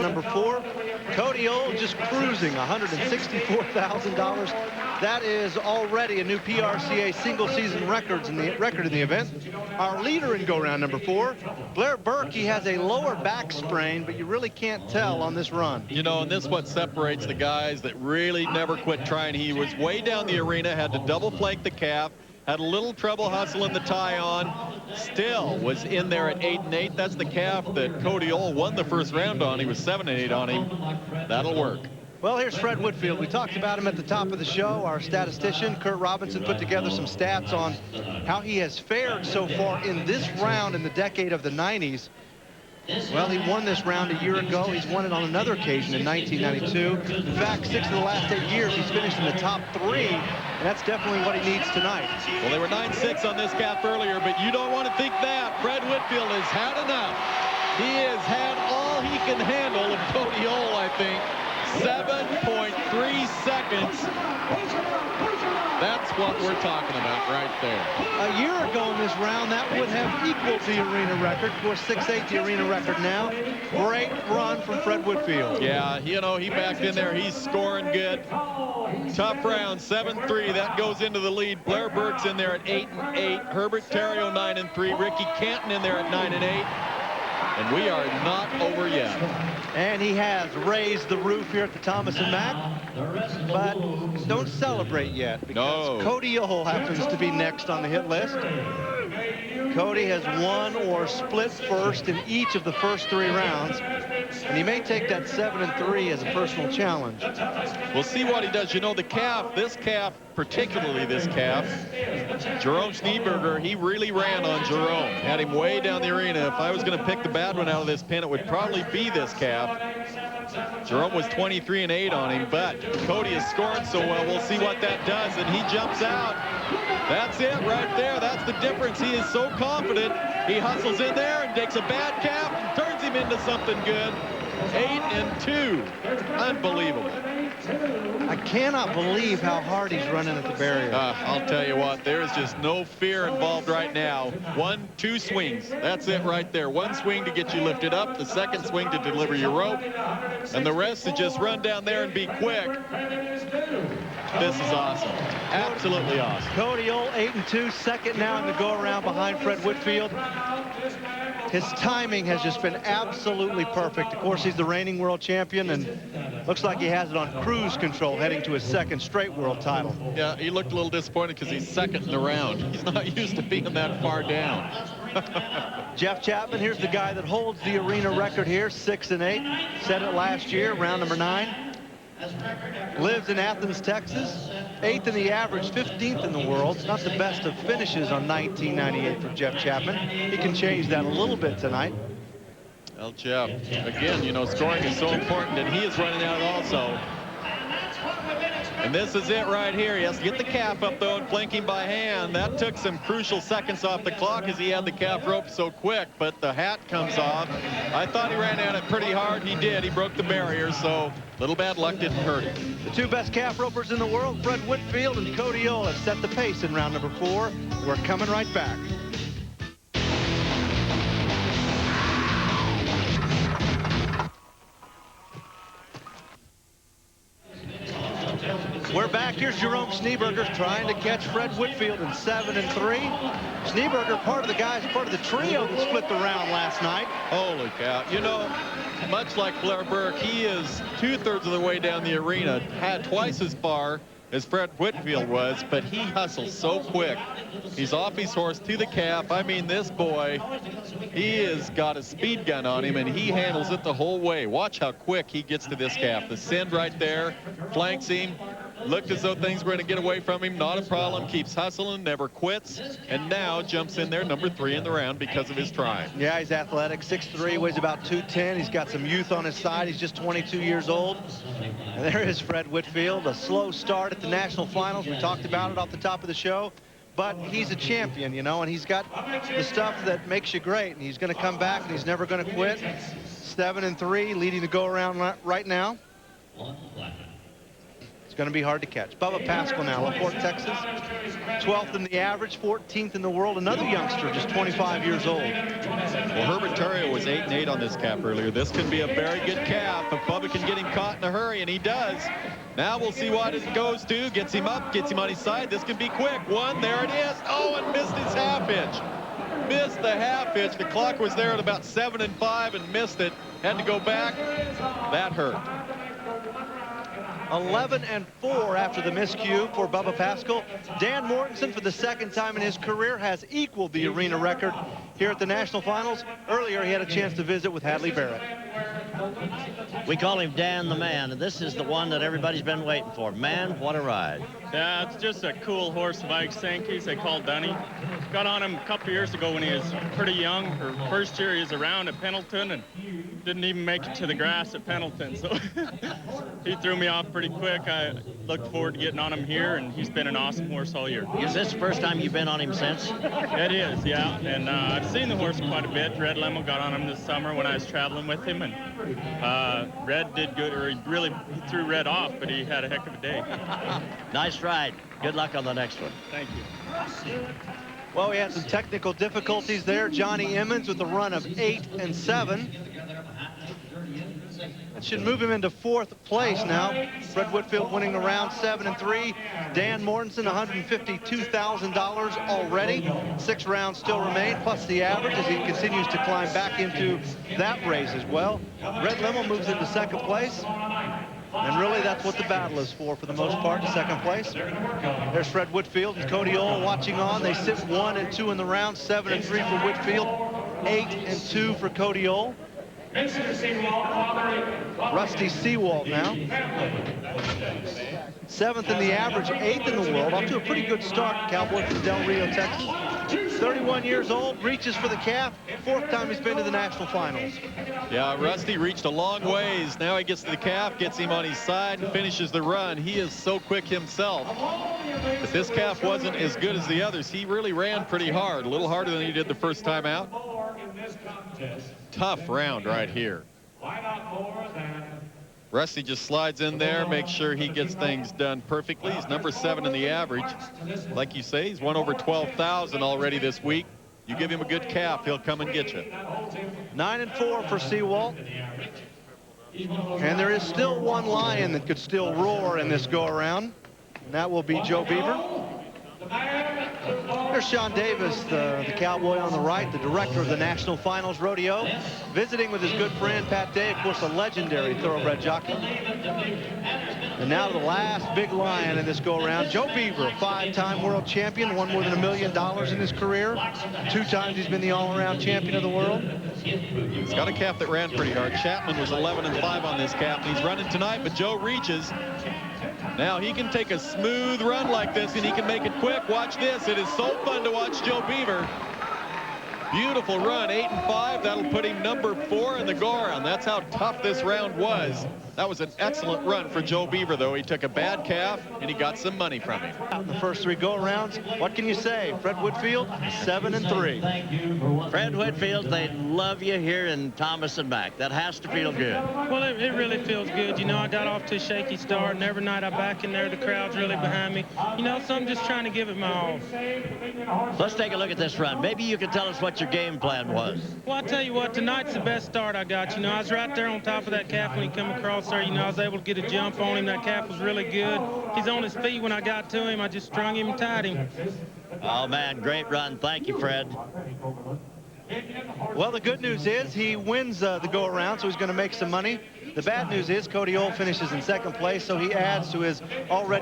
Number 4, Cody Old just cruising, $164,000. That is already a new PRCA single-season record in the event. Our leader in go-round number 4, Blair Burke. He has a lower back sprain, but you really can't tell on this run. You know, and this is what separates the guys that really never quit trying. He was way down the arena, had to double flank the calf, had a little trouble hustling the tie on, still was in there at 8-8. That's the calf that Cody Old won the first round on. He was 7-8 on him. That'll work. Well, here's Fred Whitfield. We talked about him at the top of the show. Our statistician, Kurt Robinson, put together some stats on how he has fared so far in this round in the decade of the 90s. Well, he won this round a year ago. He's won it on another occasion in 1992. In fact, 6 of the last 8 years, he's finished in the top 3, and that's definitely what he needs tonight. Well, they were 9-6 on this calf earlier, but you don't want to think that. Fred Whitfield has had enough. He has had all he can handle of Cody Old, I think. 7.3 seconds. That's what we're talking about right there. A year ago in this round, that would have equaled the arena record. Of course, 6-8 the arena record now. Great run from Fred Whitfield. Yeah, you know, he backed in there. He's scoring good. Tough round, 7-3. That goes into the lead. Blair Burke's in there at 8-8. Herbert Theriault 9-3. Ricky Canton in there at 9-8. And we are not over yet. And he has raised the roof here at the Thomas & Mack, but don't celebrate yet because Cody Old happens to be next on the hit list. Cody has won or split first in each of the first 3 rounds, and he may take that 7-3 as a personal challenge. We'll see what he does. You know, the calf, this calf, particularly this calf, Jerome Schneeberger, he really ran on Jerome. Had him way down the arena. If I was going to pick the bad one out of this pin, it would probably be this calf. Jerome was 23-8 on him, but Cody is scoring so well. We'll see what that does, and he jumps out. That's it right there. That's the difference. He is so confident. He hustles in there and takes a bad calf and turns him into something good. 8-2. Unbelievable. I cannot believe how hard he's running at the barrier. I'll tell you what, there's just no fear involved right now. 1-2 swings. That's it right there. One swing to get you lifted up, the second swing to deliver your rope, and the rest to just run down there and be quick. This is awesome. Absolutely awesome. Cody Old, 8-2, second now in the go-around behind Fred Whitfield. His timing has just been absolutely perfect. Of course, he's the reigning world champion, and looks like he has it on cruise control heading to his second straight world title. Yeah, he looked a little disappointed because he's second in the round. He's not used to being that far down. Jeff Chapman, here's the guy that holds the arena record here, 6-8. Set it last year, round number 9. Lives in Athens, Texas. 8th in the average, 15th in the world. Not the best of finishes on 1998 for Jeff Chapman. He can change that a little bit tonight. Well, Jeff, again, you know, scoring is so important, and he is running out also. And this is it right here. He has to get the calf up, though, and flanking by hand. That took some crucial seconds off the clock as he had the calf rope so quick, but the hat comes off. I thought he ran at it pretty hard. He did. He broke the barrier, so little bad luck didn't hurt him. The 2 best calf ropers in the world, Fred Whitfield and Cody Old, have set the pace in round number 4. We're coming right back. We're back. Here's Jerome Schneeberger trying to catch Fred Whitfield in 7-3. Schneeberger, part of the guys, part of the trio that split the round last night. Holy cow. You know, much like Blair Burke, he is 2/3 of the way down the arena, had twice as far as Fred Whitfield was, but he hustles so quick. He's off his horse to the calf. I mean, this boy, he has got a speed gun on him, and he handles it the whole way. Watch how quick he gets to this calf. The send right there, flanks him. Looked as though things were going to get away from him. Not a problem. Keeps hustling, never quits, and now jumps in there number 3 in the round because of his try. Yeah, he's athletic, 6'3", weighs about 210. He's got some youth on his side. He's just 22 years old. And there is Fred Whitfield. A slow start at the national finals. We talked about it off the top of the show. But he's a champion, you know, and he's got the stuff that makes you great. And he's going to come back, and he's never going to quit. 7-3, leading the go-around right now. He's going to be hard to catch. Bubba Pascal now, LaPorte, Texas. 12th in the average, 14th in the world. Another youngster, just 25 years old. Well, Herbert Terrio was 8-8 on this calf earlier. This can be a very good calf if Bubba can get him caught in a hurry, and he does. Now we'll see what it goes to. Gets him up, gets him on his side. This can be quick. One, there it is. Oh, and missed his half inch. Missed the half inch. The clock was there at about 7 and 5 and missed it. Had to go back. That hurt. 11 and 4 after the miscue for Bubba Pascal. Dan Mortensen, for the second time in his career, has equaled the arena record here at the National Finals. Earlier, he had a chance to visit with Hadley Barrett. We call him Dan the Man, and this is the one that everybody's been waiting for. Man, what a ride. Yeah, it's just a cool horse, Mike Sankey's, they call Dunny. Got on him a couple of years ago when he was pretty young. Her first year he was around at Pendleton and didn't even make it to the grass at Pendleton. So he threw me off pretty quick. I looked forward to getting on him here, and he's been an awesome horse all year. Is this the first time you've been on him since? It is, yeah. And I've seen the horse quite a bit. Red Limo got on him this summer when I was traveling with him, and Red did good, or he threw Red off, but he had a heck of a day. Nice ride. Good luck on the next one. Thank you. Well, we had some technical difficulties there. Johnny Emmons with a run of 8 and 7. That should move him into 4th place now. Fred Whitefield winning the round 7 and 3. Dan Mortensen, $152,000 already. 6 rounds still remain, plus the average as he continues to climb back into that race as well. Red Limo moves into 2nd place. And really, that's what the battle is for the most part, 2nd place. There's Fred Whitefield and Cody Ohl watching on. They sit 1 and 2 in the round, 7 and 3 for Whitefield, 8 and 2 for Cody Ohl. Rusty Seawalt now. 7th in the average, 8th in the world. Off to a pretty good start, Cowboy from Del Rio, Texas. 31 years old, reaches for the calf. 4th time he's been to the National Finals. Yeah, Rusty reached a long ways. Now he gets to the calf, gets him on his side, and finishes the run. He is so quick himself. But this calf wasn't as good as the others. He really ran pretty hard, a little harder than he did the first time out. Tough round right here. Rusty just slides in there, makes sure he gets things done perfectly. He's number 7 in the average. Like you say, he's won over 12,000 already this week. You give him a good calf, he'll come and get you. 9 and 4 for Seawalt. And there is still one lion that could still roar in this go-around, and that will be Joe Beaver. There's Sean Davis, the cowboy on the right, the director of the National Finals Rodeo, visiting with his good friend Pat Day, of course, a legendary thoroughbred jockey. And now the last big lion in this go-around, Joe Beaver, a 5-time world champion, won more than $1 million in his career. 2 times he's been the all-around champion of the world. He's got a calf that ran pretty hard. Chapman was 11 and 5 on this calf, and he's running tonight, but Joe reaches. Now he can take a smooth run like this, and he can make it quick. Watch this. It is so fun to watch Joe Beaver. Beautiful run, 8 and 5. That'll put him number 4 in the go-around. That's how tough this round was. That was an excellent run for Joe Beaver, though. He took a bad calf, and he got some money from him. Out in the first 3 go-arounds, what can you say? Fred Whitefield, 7 and 3. Fred Whitefield, they love you here in Thomas and back. That has to feel good. Well, it really feels good. You know, I got off to a shaky start, and every night I'm back in there, the crowd's really behind me. You know, so I'm just trying to give it my all. Let's take a look at this run. Maybe you can tell us what your game plan was. Well, I'll tell you what, tonight's the best start I got. You know, I was right there on top of that calf when he come across there. You know, I was able to get a jump on him. That calf was really good. He's on his feet when I got to him. I just strung him and tied him. Oh, man, great run. Thank you, Fred. Well, the good news is he wins the go-around, so he's going to make some money. The bad news is Cody Ohl finishes in 2nd place, so he adds to his already